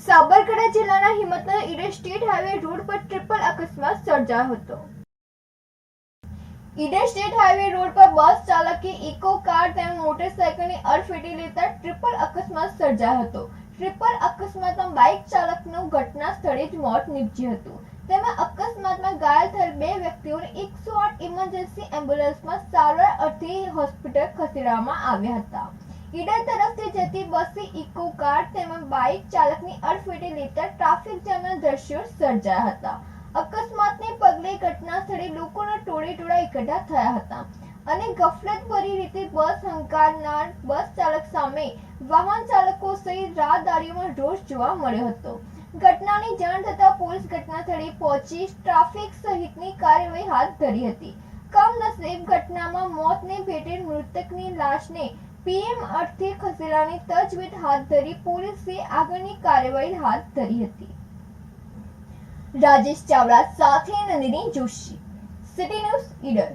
સાબરકાંઠા જિલ્લાના Himmatnagar Idar state highway road પર triple અકસ્માત સર્જાયો હતો। ઈડર સ્ટેટ હાઈવે રોડ પર બસ ચાલકે ઇકો કાર તેમજ મોટરસાયકલની અડફેટે લેતા ટ્રિપલ અકસ્માત સર્જાયો હતો। ટ્રિપલ અકસ્માતમાં બાઇક ચાલકનું ઘટના સ્થળે જ મોત નીપજ્યું હતું। તેમાં અકસ્માતમાં ઘાયલ થયેલ 2 વ્યક્તિઓને 108 ઇમરજન્સી એમ્બ્યુલન્સમાં સારવાર અર્થે હોસ્પિટલ ખસેડવામાં આવ્યા હતા। ઈડર તરફથી જતી બસે ઇકો કાર તેમજ બાઇક ચાલકની અડફેટે લેતા ટ્રાફિક જામના દ્રશ્યો સર્જાયા હતા। અકસ્માતને પગલે ઘટના સ્થળે લોકોના ટોળેટોળા એકઠા થયા હતા અને ગફલતભરી રીતે બસ હંકારનાર બસ ચાલક સામે વાહન ચાલકો સહિત રાહદારીઓમાં રોષ જોવા મળ્યો હતો। ઘટનાની જાણ થતાં પોલીસ ઘટના સ્થળે પહોંચી ટ્રાફિક સહિતની કાર્યવાહી હાથ ધરી હતી। કમનસીબ ઘટનામાં મોતને ભેટેલ મૃતકની લાશને પીએમ અર્થે ખસેડવાની તજવીજ હાથ ધરી પોલીસે આગળની કાર્યવાહી હાથ ધરી હતી। રાજેશ ચાવડા સાથે નંદિની જોશી, સિટી ન્યૂઝ ઈડર।